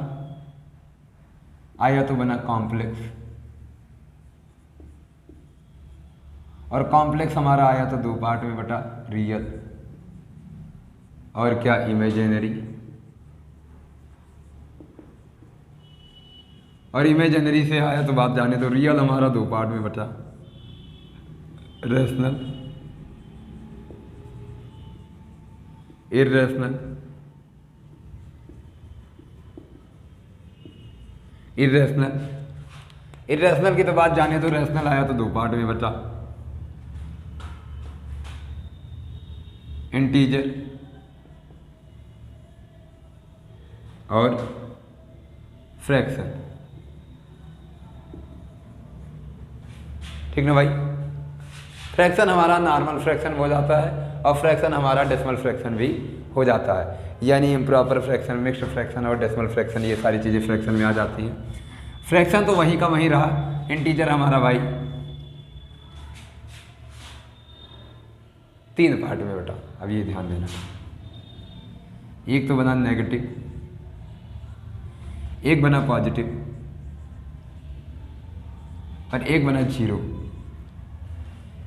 आया तो बना कॉम्प्लेक्स, और कॉम्प्लेक्स हमारा आया तो 2 पार्ट में बटा, रियल और क्या इमेजिनरी। और इमेजिनरी से आया तो बात जाने तो रियल हमारा 2 पार्ट में बटा, रेशनल, इर्रेशनल, इरेशनल। इरेशनल की तो बात जाने तो रेशनल आया तो दो पार्ट में बचा, इंटीजर और फ्रैक्शन। ठीक ना भाई? फ्रैक्शन हमारा नॉर्मल फ्रैक्शन हो जाता है और फ्रैक्शन हमारा डेसिमल फ्रैक्शन भी हो जाता है, यानी इम्प्रॉपर फ्रैक्शन, मिक्स्ड फ्रैक्शन और डेसिमल फ्रैक्शन, ये सारी चीज़ें फ्रैक्शन में आ जाती हैं। फ्रैक्शन तो वहीं का वहीं रहा, इंटीजर हमारा भाई 3 पार्ट में बेटा। अब ये ध्यान देना, एक तो बना नेगेटिव, एक बना पॉजिटिव और एक बना जीरो।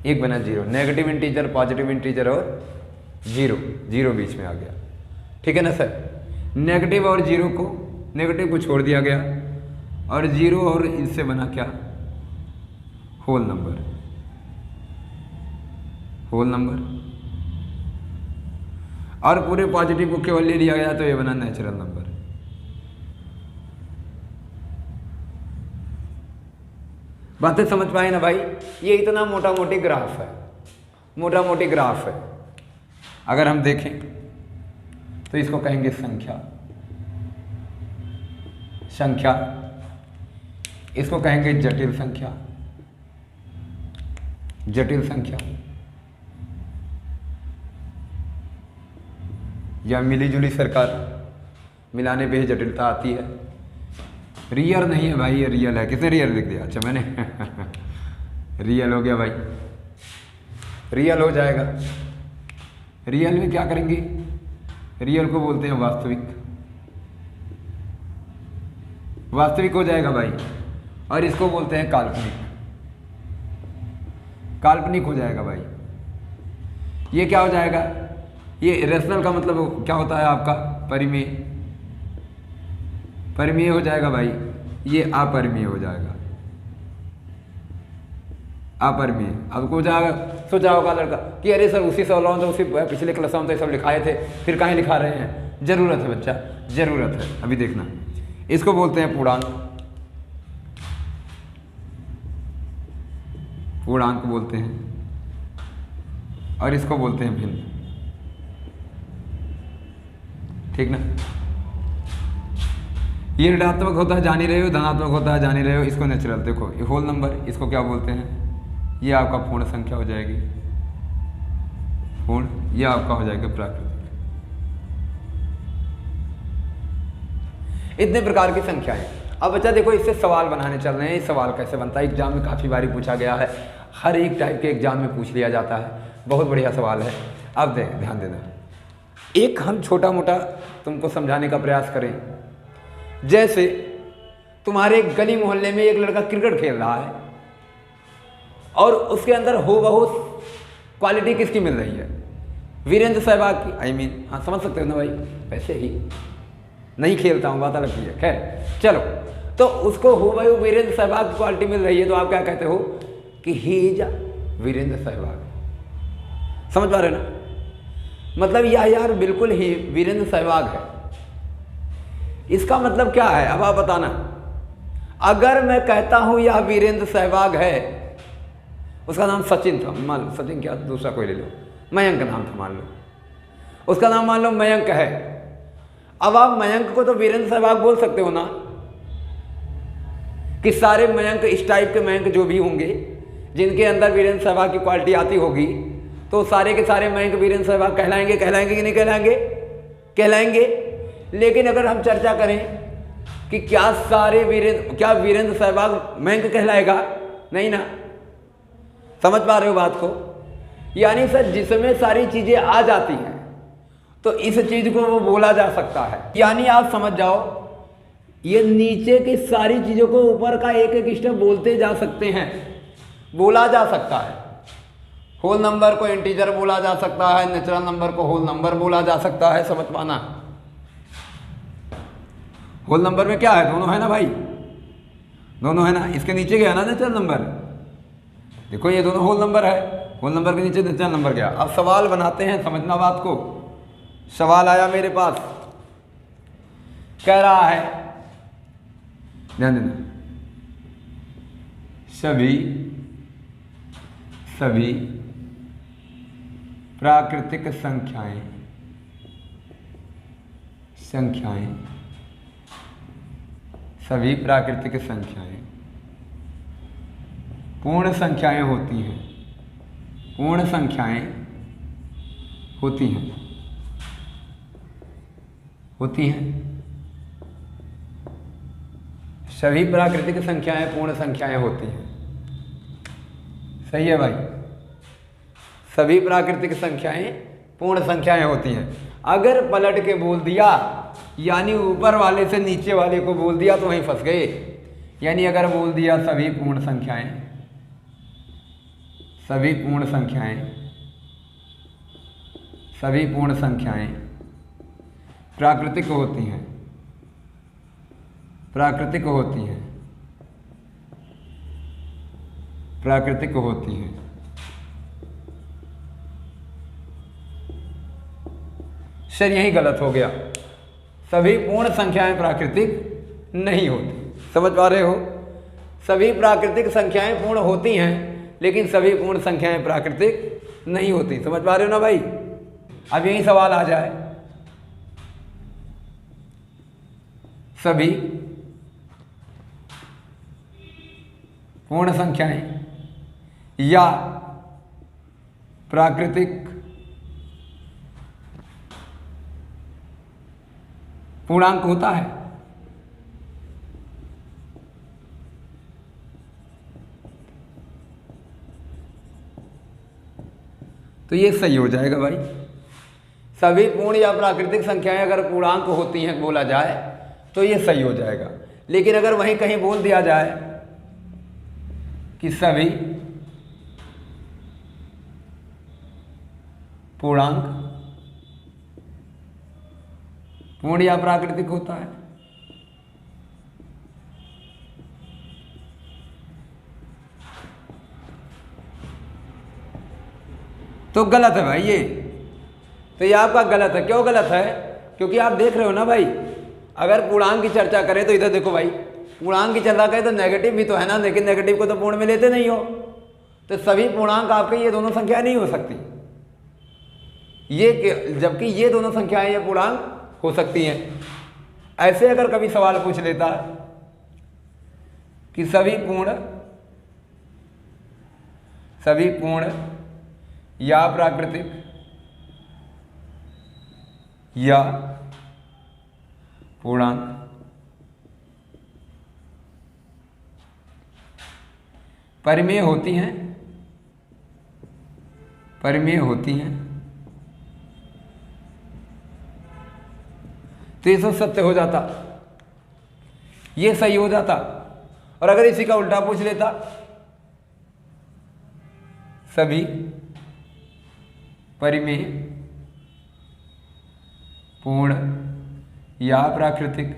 एक बना zero, negative integer, positive integer और जीरो, जीरो बीच में आ गया। ठीक है ना सर? नेगेटिव और जीरो को, नेगेटिव को छोड़ दिया गया और जीरो और इससे बना क्या? Whole number. होल नंबर और पूरे पॉजिटिव को केवल ले लिया गया तो ये बना नेचुरल नंबर। बातें समझ पाए ना भाई? ये इतना मोटा मोटी ग्राफ है, मोटा मोटी ग्राफ है। अगर हम देखें तो इसको कहेंगे संख्या, संख्या। इसको कहेंगे जटिल संख्या, जटिल संख्या, या मिली जुली सरकार, मिलाने पे ही जटिलता आती है। रियल नहीं है भाई, ये रियल है। किसने रियल लिख दिया? अच्छा मैंने रियल हो गया भाई, रियल हो जाएगा। रियल में क्या करेंगे? रियल को बोलते हैं वास्तविक, वास्तविक हो जाएगा भाई। और इसको बोलते हैं काल्पनिक, काल्पनिक हो जाएगा भाई। ये क्या हो जाएगा? ये रेशनल का मतलब क्या होता है आपका? परिमेय, परिमेय हो जाएगा भाई। ये अपरिमेय हो जाएगा, अपरिमेय। अब को जाएगा, सोचा होगा लड़का कि अरे सर उसी से ऑलराउंड, तो उसी पिछले क्लास में तो सब लिखाए थे, फिर कहीं लिखा रहे हैं? जरूरत है बच्चा, जरूरत है। अभी देखना, इसको बोलते हैं पूर्णांक, पूर्णांक बोलते हैं, और इसको बोलते हैं भिन्न। ठीक ना? ये ऋणात्मक होता है, जान ही रहे हो, धनात्मक होता है, जान ही रहे हो। इसको नेचुरल, देखो ये होल नंबर, इसको क्या बोलते हैं? ये आपका पूर्ण संख्या हो जाएगी, पूर्ण। ये आपका हो जाएगा प्राकृतिक। इतने प्रकार की संख्याएं। अब बच्चा देखो, इससे सवाल बनाने चल रहे हैं। ये सवाल कैसे बनता है? एग्जाम में काफ़ी बारी पूछा गया है, हर एक टाइप के एग्जाम में पूछ लिया जाता है। बहुत बढ़िया सवाल है। अब ध्यान देना, एक हम छोटा मोटा तुमको समझाने का प्रयास करें। जैसे तुम्हारे गली मोहल्ले में एक लड़का क्रिकेट खेल रहा है और उसके अंदर हो बहु क्वालिटी किसकी मिल रही है? वीरेंद्र सहवाग की। आई मीन, हाँ समझ सकते हो ना भाई? वैसे ही नहीं खेलता हूँ, बात अलग की है। खैर चलो, तो उसको हो बहु वीरेंद्र सहवाग की क्वालिटी मिल रही है, तो आप क्या कहते हो? कि ही इज वीरेंद्र सहवाग। समझ पा रहे ना? मतलब यह यार बिल्कुल ही वीरेंद्र सहवाग है। इसका मतलब क्या है? अब आप बताना। अगर मैं कहता हूं यह वीरेंद्र सहवाग है, उसका नाम सचिन था, मान लो, सचिन क्या दूसरा कोई ले लो, मयंक नाम था मान लो, उसका नाम मान लो मयंक है। अब आप मयंक को तो वीरेंद्र सहवाग बोल सकते हो ना, कि सारे मयंक, इस टाइप के मयंक जो भी होंगे जिनके अंदर वीरेंद्र सहवाग की क्वालिटी आती होगी, तो सारे के सारे मयंक वीरेंद्र सहवाग कहलाएंगे। कहलाएंगे कि नहीं कहलाएंगे? कहलाएंगे। लेकिन अगर हम चर्चा करें कि क्या सारे वीरेंद्र सहवाग मयंक कहलाएगा? नहीं ना। समझ पा रहे हो बात को? यानी सर जिसमें सारी चीजें आ जाती हैं तो इस चीज को वो बोला जा सकता है। यानी आप समझ जाओ, ये नीचे की सारी चीजों को ऊपर का एक एक स्टेप बोलते जा सकते हैं, बोला जा सकता है। होल नंबर को इंटीजर बोला जा सकता है, नेचुरल नंबर को होल नंबर बोला जा सकता है। समझ पाना, होल नंबर में क्या है? दोनों है ना भाई, दोनों है ना। इसके नीचे क्या है ना? Natural number. देखो ये दोनों होल नंबर है, होल नंबर के नीचे नेचुरल नंबर गया। अब सवाल बनाते हैं, समझना बात को। सवाल आया मेरे पास, कह रहा है ध्यान देना, सभी प्राकृतिक संख्याएं सभी प्राकृतिक संख्याएं पूर्ण संख्याएं होती हैं, पूर्ण संख्याएं होती हैं। सभी प्राकृतिक संख्याएं पूर्ण संख्याएं होती हैं। सही है भाई, सभी प्राकृतिक संख्याएं पूर्ण संख्याएं होती हैं। अगर पलट के बोल दिया, यानी ऊपर वाले से नीचे वाले को बोल दिया तो वहीं फंस गए। यानी अगर बोल दिया सभी पूर्ण संख्याएं प्राकृतिक होती हैं। सर यही गलत हो गया, सभी पूर्ण संख्याएं प्राकृतिक नहीं होती। समझ पा रहे हो, सभी प्राकृतिक संख्याएं पूर्ण होती हैं लेकिन सभी पूर्ण संख्याएं प्राकृतिक नहीं होती। समझ पा रहे हो ना भाई। अब यही सवाल आ जाए, सभी पूर्ण संख्याएं या प्राकृतिक पूर्णांक होता है। तो ये सही हो जाएगा भाई। सभी पूर्ण या प्राकृतिक संख्याएं अगर पूर्णांक होती हैं बोला जाए तो ये सही हो जाएगा। लेकिन अगर वहीं कहीं बोल दिया जाए कि सभी पूर्णांक पूर्ण या प्राकृतिक होता है, तो गलत है भाई ये। तो ये आपका गलत है। क्यों गलत है? क्योंकि आप देख रहे हो ना भाई, अगर पूर्णांक की चर्चा करें तो इधर देखो भाई, पूर्णांक की चर्चा करें तो नेगेटिव भी तो है ना, लेकिन नेगेटिव को तो पूर्ण में लेते नहीं हो। तो सभी पूर्णांक आपके ये दोनों संख्याएं नहीं हो सकती, ये जबकि ये दोनों संख्याएं ये पूर्णांक हो सकती हैं। ऐसे अगर कभी सवाल पूछ लेता कि सभी पूर्ण या प्राकृतिक या पूर्णांक परिमेय होती हैं, तो ये सब सत्य हो जाता, ये सही हो जाता। और अगर इसी का उल्टा पूछ लेता, सभी परिमेय पूर्ण या प्राकृतिक,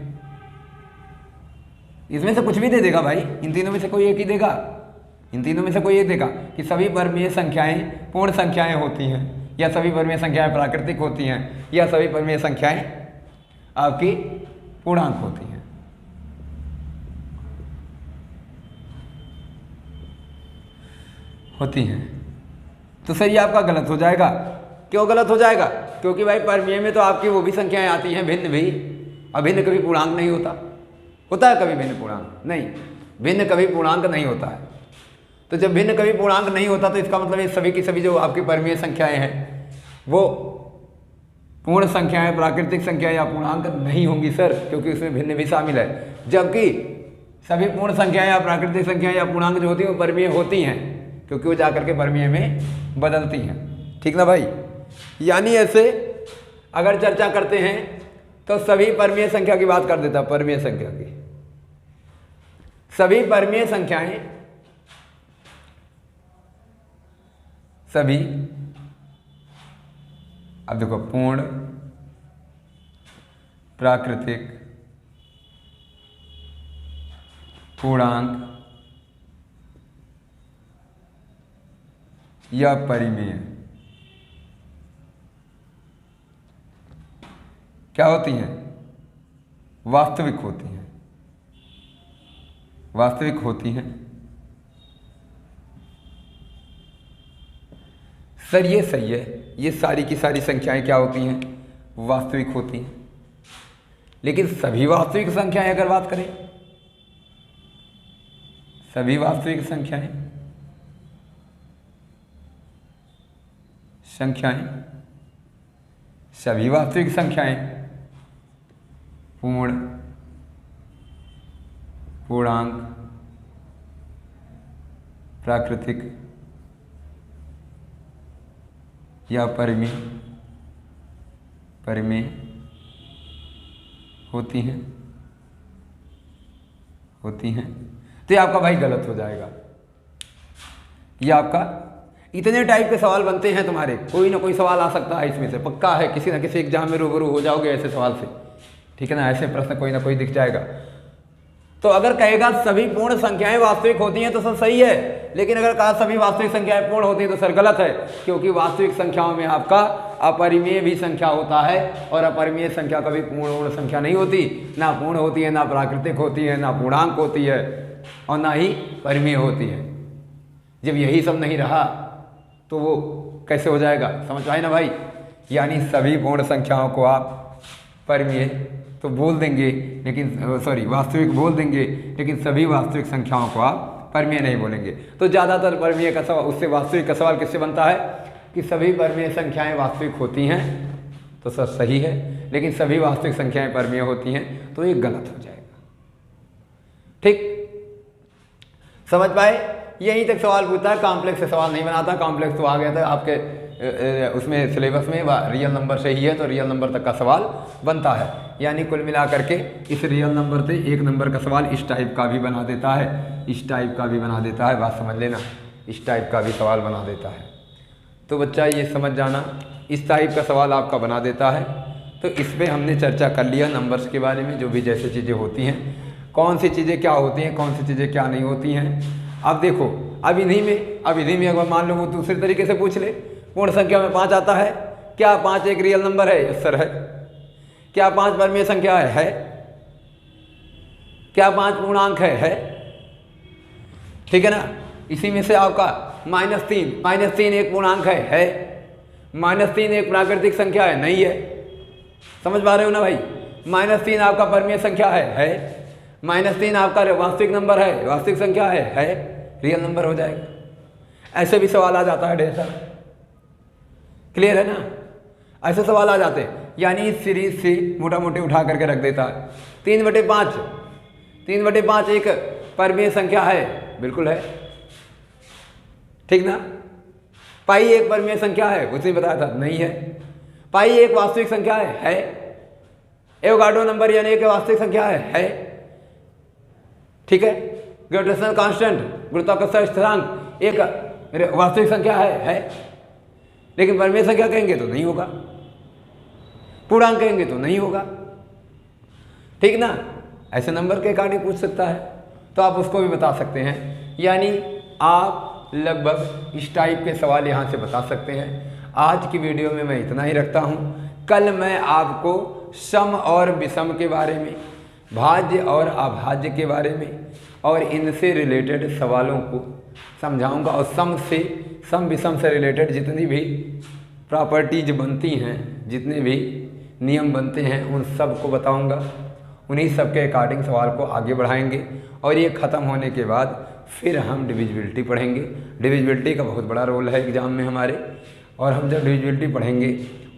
इसमें से कुछ भी दे देगा भाई, इन तीनों में से कोई एक ही देगा, इन तीनों में से कोई एक देगा कि सभी परिमेय संख्याएं पूर्ण संख्याएं होती हैं, या सभी परिमेय संख्याएं प्राकृतिक होती हैं, या सभी परिमेय संख्याएं आपकी पूर्णांक होती हैं। तो सर ये आपका गलत हो जाएगा। क्यों गलत हो जाएगा? क्योंकि भाई परिमेय में तो आपकी वो भी संख्याएं आती हैं भिन्न भी। अभिन्न कभी पूर्णांक नहीं होता है कभी भिन्न पूर्णांक नहीं, भिन्न कभी पूर्णांक नहीं होता है। तो जब भिन्न कभी पूर्णांक नहीं होता तो इसका मतलब ये सभी की सभी जो आपकी परिमेय संख्याएं हैं वो पूर्ण संख्याएं प्राकृतिक संख्याएं या पूर्णांक नहीं होंगी सर, क्योंकि उसमें भिन्न भी शामिल है। जबकि सभी पूर्ण संख्याएं या प्राकृतिक संख्याएं या पूर्णांक जो होती हैं वो परिमेय होती हैं, क्योंकि वो जाकर के परिमेय में बदलती हैं। ठीक ना भाई। यानी ऐसे अगर चर्चा करते हैं तो सभी परिमेय संख्या की बात कर देता, परिमेय संख्या की सभी परिमेय संख्याएं सभी, अब देखो पूर्ण प्राकृतिक पूर्णांक या परिमेय क्या होती हैं? वास्तविक होती हैं। वास्तविक होती हैं। सर ये सही है, ये सारी की सारी संख्याएं क्या होती हैं? वास्तविक होती हैं। लेकिन सभी वास्तविक संख्याएं अगर बात करें, सभी वास्तविक संख्याएं सभी वास्तविक संख्याएं पूर्ण, पूर्णांक, प्राकृतिक या परिमेय होती हैं तो ये आपका भाई गलत हो जाएगा। ये आपका इतने टाइप के सवाल बनते हैं तुम्हारे, कोई ना कोई सवाल आ सकता है इसमें से, पक्का है। किसी ना किसी एग्जाम में रूबरू हो जाओगे ऐसे सवाल से, ठीक है ना। ऐसे प्रश्न कोई ना कोई दिख जाएगा। तो अगर कहेगा सभी पूर्ण संख्याएं वास्तविक होती हैं तो सर सही है, लेकिन अगर कहा सभी वास्तविक संख्याएं पूर्ण होती हैं तो सर गलत है, क्योंकि वास्तविक संख्याओं में आपका अपरिमेय भी संख्या होता है, और अपरिमेय संख्या कभी पूर्ण संख्या नहीं होती, ना पूर्ण होती है, ना प्राकृतिक होती है, ना पूर्णांक होती है, और ना ही परिमेय होती है। जब यही सब नहीं रहा तो वो कैसे हो जाएगा? समझ पाए ना भाई। यानी सभी पूर्ण संख्याओं को आप परिमेय तो बोल देंगे, लेकिन वास्तविक बोल देंगे, लेकिन सभी वास्तविक संख्याओं को आप परिमेय नहीं बोलेंगे। तो ज़्यादातर परिमेय का सवाल, उससे वास्तविक का सवाल किससे बनता है कि सभी परिमेय संख्याएं वास्तविक होती हैं, तो सर सही है, लेकिन सभी वास्तविक संख्याएं परिमेय होती हैं तो ये गलत हो जाएगा। ठीक, समझ पाए? यहीं तक सवाल पूछता है, कॉम्प्लेक्स से सवाल नहीं बनाता। कॉम्प्लेक्स तो आ गया था आपके उसमें सिलेबस में, रियल नंबर से ही है, तो रियल नंबर तक का सवाल बनता है। यानी कुल मिला करके इस रियल नंबर से एक नंबर का सवाल इस टाइप का भी बना देता है, इस टाइप का भी बना देता है, बात समझ लेना, इस टाइप का भी सवाल बना देता है। तो बच्चा ये समझ जाना, इस टाइप का सवाल आपका बना देता है। तो इस पर हमने चर्चा कर लिया नंबर्स के बारे में, जो भी जैसे चीज़ें होती हैं, कौन सी चीज़ें क्या होती हैं, कौन सी चीज़ें क्या नहीं होती हैं। अब देखो, अब इन्हीं में अगर मान लो वो दूसरे तरीके से पूछ ले, पूर्ण संख्या में 5 आता है, क्या 5 एक रियल नंबर है? यस सर है। क्या 5 परिमेय संख्या है? क्या 5 पूर्णांक है? ठीक है ना। इसी में से आपका -3 एक पूर्णांक है? -3 एक प्राकृतिक संख्या है? नहीं है। समझ पा रहे हो ना भाई? -3 आपका परिमेय संख्या है? -3 आपका वास्तविक नंबर है, वास्तविक संख्या है, रियल नंबर हो जाएगा। ऐसे भी सवाल आ जाता है ढेर सारा। क्लियर है ना? ऐसे सवाल आ जाते हैं। यानी इस सीरीज से मोटा मोटी उठा करके रख देता है। 3/5 एक परिमेय संख्या है, बिल्कुल है, ठीक ना। पाई एक परिमेय संख्या है, उसने बताया था, नहीं है। पाई एक वास्तविक संख्या है। एवोगाड्रो नंबर यानी एक वास्तविक संख्या है, ठीक है। ग्रेविटेशनल कांस्टेंट, गुरुत्वाकर्षण स्थिरांक एक वास्तविक संख्या है, लेकिन परिमेय संख्या कहेंगे तो नहीं होगा, पूर्णांक कहेंगे तो नहीं होगा, ठीक ना। ऐसे नंबर के अकॉर्डिंग पूछ सकता है, तो आप उसको भी बता सकते हैं। यानी आप लगभग इस टाइप के सवाल यहाँ से बता सकते हैं। आज की वीडियो में मैं इतना ही रखता हूँ। कल मैं आपको सम और विषम के बारे में, भाज्य और अभाज्य के बारे में और इनसे रिलेटेड सवालों को समझाऊंगा, और सम विषम से रिलेटेड जितनी भी प्रॉपर्टीज बनती हैं, जितने भी नियम बनते हैं, उन सब को बताऊंगा। उन्हीं सब के अकॉर्डिंग सवाल को आगे बढ़ाएंगे, और ये ख़त्म होने के बाद फिर हम डिविजिबिलिटी पढ़ेंगे। डिविजिबिलिटी का बहुत बड़ा रोल है एग्ज़ाम में हमारे, और हम जब डिविजिबिलिटी पढ़ेंगे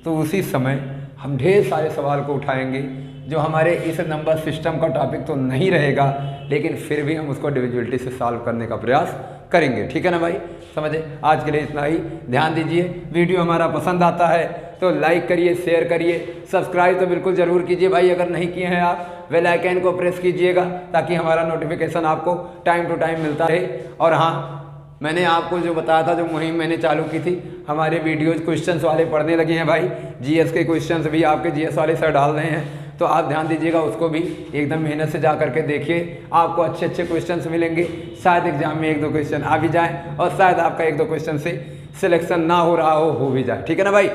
तो उसी समय हम ढेर सारे सवाल को उठाएंगे जो हमारे इस नंबर सिस्टम का टॉपिक तो नहीं रहेगा, लेकिन फिर भी हम उसको डिविजिबिलिटी से सॉल्व करने का प्रयास करेंगे। ठीक है ना भाई? समझे? आज के लिए इतना ही। ध्यान दीजिए, वीडियो हमारा पसंद आता है तो लाइक करिए, शेयर करिए, सब्सक्राइब तो बिल्कुल ज़रूर कीजिए भाई। अगर नहीं किए हैं आप, बेल आइकन को प्रेस कीजिएगा ताकि हमारा नोटिफिकेशन आपको टाइम टू टाइम मिलता रहे। और हाँ, मैंने आपको जो बताया था, जो मुहिम मैंने चालू की थी, हमारे वीडियोज़ क्वेश्चंस वाले पढ़ने लगे हैं भाई। जीएस के क्वेश्चंस भी आपके जीएस वाले सर डाल रहे हैं, तो आप ध्यान दीजिएगा, उसको भी एकदम मेहनत से जा करके देखिए। आपको अच्छे अच्छे क्वेश्चंस मिलेंगे। शायद एग्जाम में 1-2 क्वेश्चन आ भी जाए, और शायद आपका 1-2 क्वेश्चन से सिलेक्शन ना हो रहा हो भी जाए। ठीक है ना भाई?